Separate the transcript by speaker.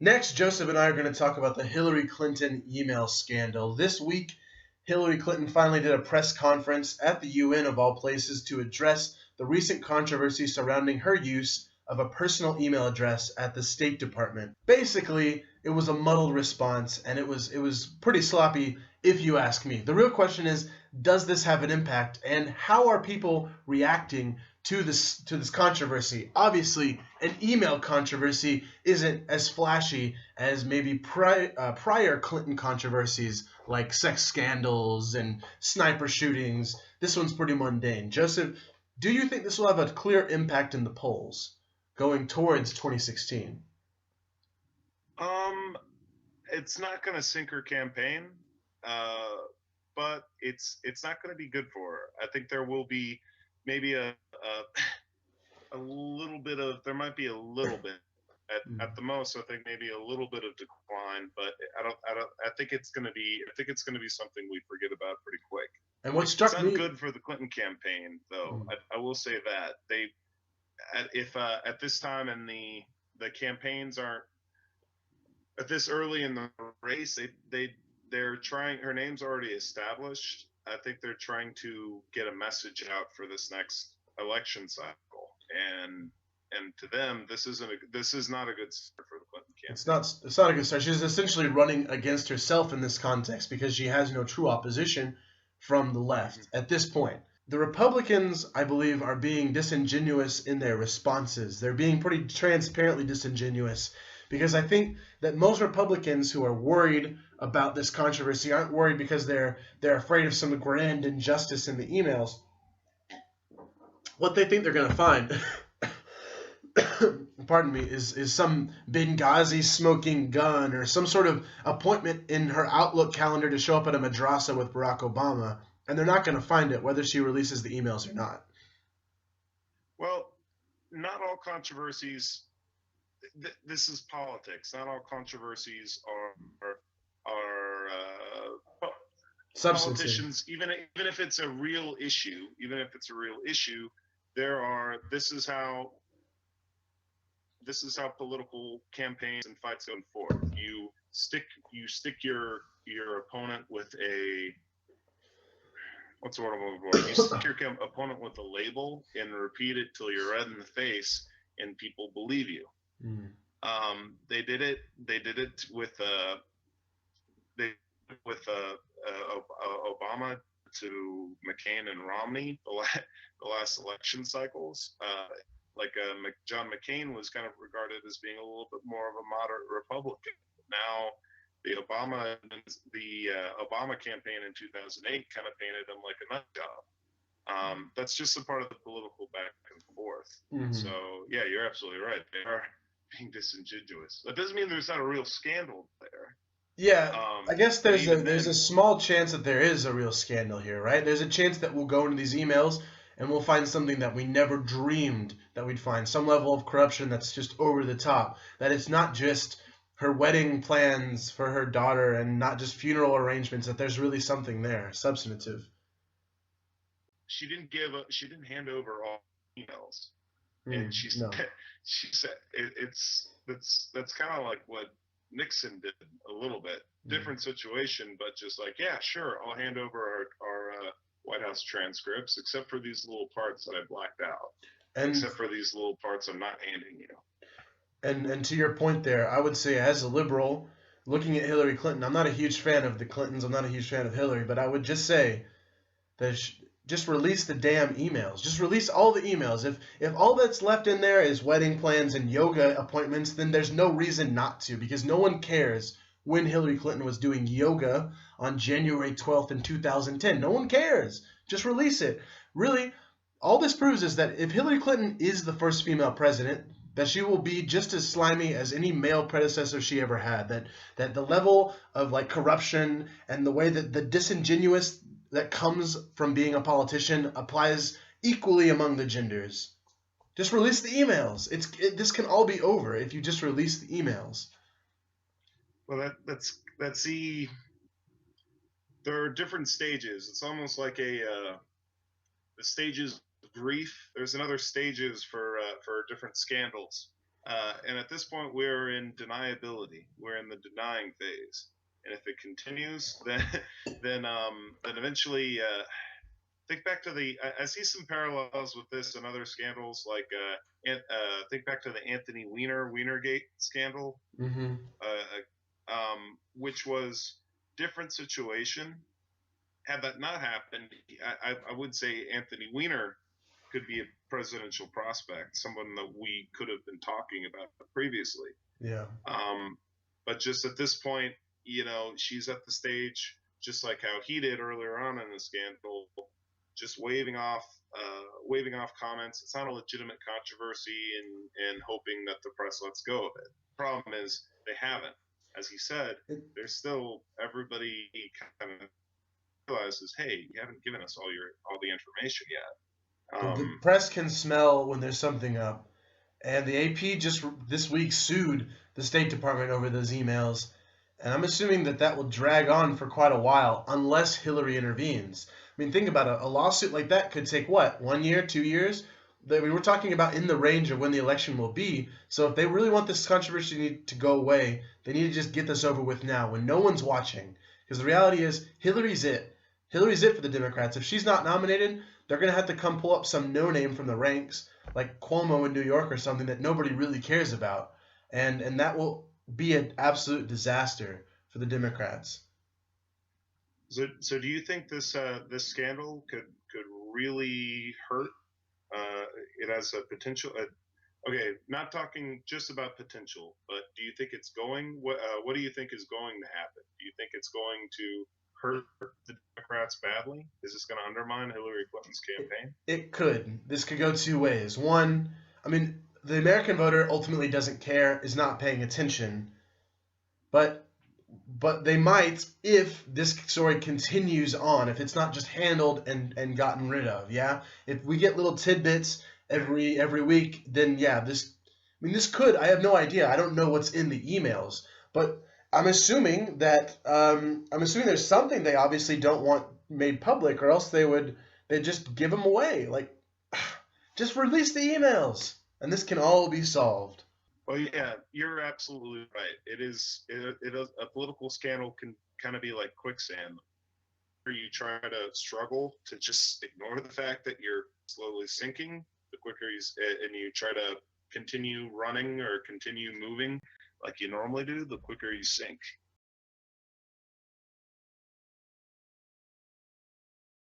Speaker 1: Next, Joseph and I are going to talk about the Hillary Clinton email scandal. This week, Hillary Clinton finally did a press conference at the UN, of all places, to address the recent controversy surrounding her use of a personal email address at the State Department. Basically, it was a muddled response, and it was pretty sloppy, if you ask me. The real question is, does this have an impact, and how are people reacting to this controversy? Obviously, an email controversy isn't as flashy as maybe prior Clinton controversies like sex scandals and sniper shootings. This one's pretty mundane. Joseph, do you think this will have a clear impact in the polls going towards 2016?
Speaker 2: It's not going to sink her campaign, uh, but it's not going to be good for her. I think there will be maybe a little bit of there might be a little bit at the most. I think maybe a little bit of decline, but I think it's going to be something we forget about pretty quick.
Speaker 1: And what
Speaker 2: It's
Speaker 1: struck
Speaker 2: not
Speaker 1: me,
Speaker 2: good for the Clinton campaign, though. I will say that if at this time in the campaigns aren't at this early in the race, they're trying. Her name's already established. I think they're trying to get a message out for this next election cycle, and to them, this is not a good start for the Clinton campaign.
Speaker 1: it's not a good start. She's essentially running against herself in this context because she has no true opposition from the left at this point. The Republicans, I believe, are being disingenuous in their responses. They're being pretty transparently disingenuous because I think that most Republicans who are worried about this controversy aren't worried because they're afraid of some grand injustice in the emails. What they think they're going to find, pardon me, is some Benghazi smoking gun or some sort of appointment in her Outlook calendar to show up at a madrasa with Barack Obama, and they're not going to find it whether she releases the emails or not.
Speaker 2: Well, not all controversies. This is politics. Not all controversies are
Speaker 1: Substantive.
Speaker 2: politicians. Even if it's a real issue, there are. This is how political campaigns and fights go forth. You stick your opponent with a what's the word I'm looking for? You stick your opponent with a label and repeat it till you're red in the face, and people believe you. They did it. They did it with Obama to McCain and Romney the last election cycles. John McCain was kind of regarded as being a little bit more of a moderate Republican. Now, the Obama campaign in 2008 kind of painted him like a nut job. That's just a part of the political back and forth. So yeah, you're absolutely right. They are being disingenuous. That doesn't mean there's not a real scandal there.
Speaker 1: Yeah, I guess there's a small chance that there is a real scandal here, right? There's a chance that we'll go into these emails and we'll find something that we never dreamed that we'd find, some level of corruption that's just over the top, that it's not just her wedding plans for her daughter and not just funeral arrangements, that there's really something there, substantive.
Speaker 2: She didn't hand over all emails, and she
Speaker 1: No.
Speaker 2: said that's kind of like what Nixon did a little bit. Different situation, but just like, yeah, sure, I'll hand over our White House transcripts, except for these little parts that I blacked out. Except for these little parts I'm not handing you.
Speaker 1: And to your point there, I would say as a liberal, looking at Hillary Clinton, I'm not a huge fan of the Clintons. I'm not a huge fan of Hillary, but I would just say that just release the damn emails. Just release all the emails. If all that's left in there is wedding plans and yoga appointments, then there's no reason not to, because no one cares when Hillary Clinton was doing yoga on January 12th in 2010. No one cares. Just release it. Really, all this proves is that if Hillary Clinton is the first female president, that she will be just as slimy as any male predecessor she ever had. That the level of like corruption and the way that the disingenuous that comes from being a politician applies equally among the genders. Just release the emails. This can all be over if you just release the emails.
Speaker 2: Well, that's there are different stages. It's almost like the stages of grief. There's another stages for different scandals. And at this point, we're in deniability. We're in the denying phase. And if it continues, then eventually, think back to I see some parallels with this and other scandals. Like, think back to the Anthony Weinergate scandal,
Speaker 1: Mm-hmm.
Speaker 2: which was different situation. Had that not happened, I would say Anthony Weiner could be a presidential prospect, someone that we could have been talking about previously.
Speaker 1: Yeah.
Speaker 2: But just at this point, she's at the stage, just like how he did earlier on in the scandal, just waving off comments. It's not a legitimate controversy, and hoping that the press lets go of it. Problem is, they haven't. As he said, there's still everybody kind of realizes, hey, you haven't given us all the information yet.
Speaker 1: The press can smell when there's something up. And the AP just this week sued the State Department over those emails. And I'm assuming that will drag on for quite a while unless Hillary intervenes. I mean, think about it. A lawsuit like that could take what, 1 year, 2 years? We were talking about in the range of when the election will be. So if they really want this controversy to go away, they need to just get this over with now when no one's watching. Because the reality is, Hillary's it. Hillary's it for the Democrats. If she's not nominated, they're going to have to come pull up some no-name from the ranks, like Cuomo in New York or something that nobody really cares about. And that will be an absolute disaster for the Democrats.
Speaker 2: So do you think this scandal could really hurt? It has a potential. Okay, not talking just about potential, but do you think it's going? What do you think is going to happen? Do you think it's going to hurt the Democrats badly? Is this going to undermine Hillary Clinton's campaign?
Speaker 1: It could. This could go two ways. One, I mean, the American voter ultimately doesn't care, is not paying attention, but they might if this story continues on, if it's not just handled and gotten rid of. Yeah, if we get little tidbits every week, then yeah, this could. I have no idea. I don't know what's in the emails, but I'm assuming there's something they obviously don't want made public, or else they'd just give them away. Like, just release the emails, and this can all be solved.
Speaker 2: Well, yeah, you're absolutely right. It is a political scandal can kind of be like quicksand, where you try to struggle to just ignore the fact that you're slowly sinking. The quicker and you try to continue running or continue moving like you normally do, the quicker you sink.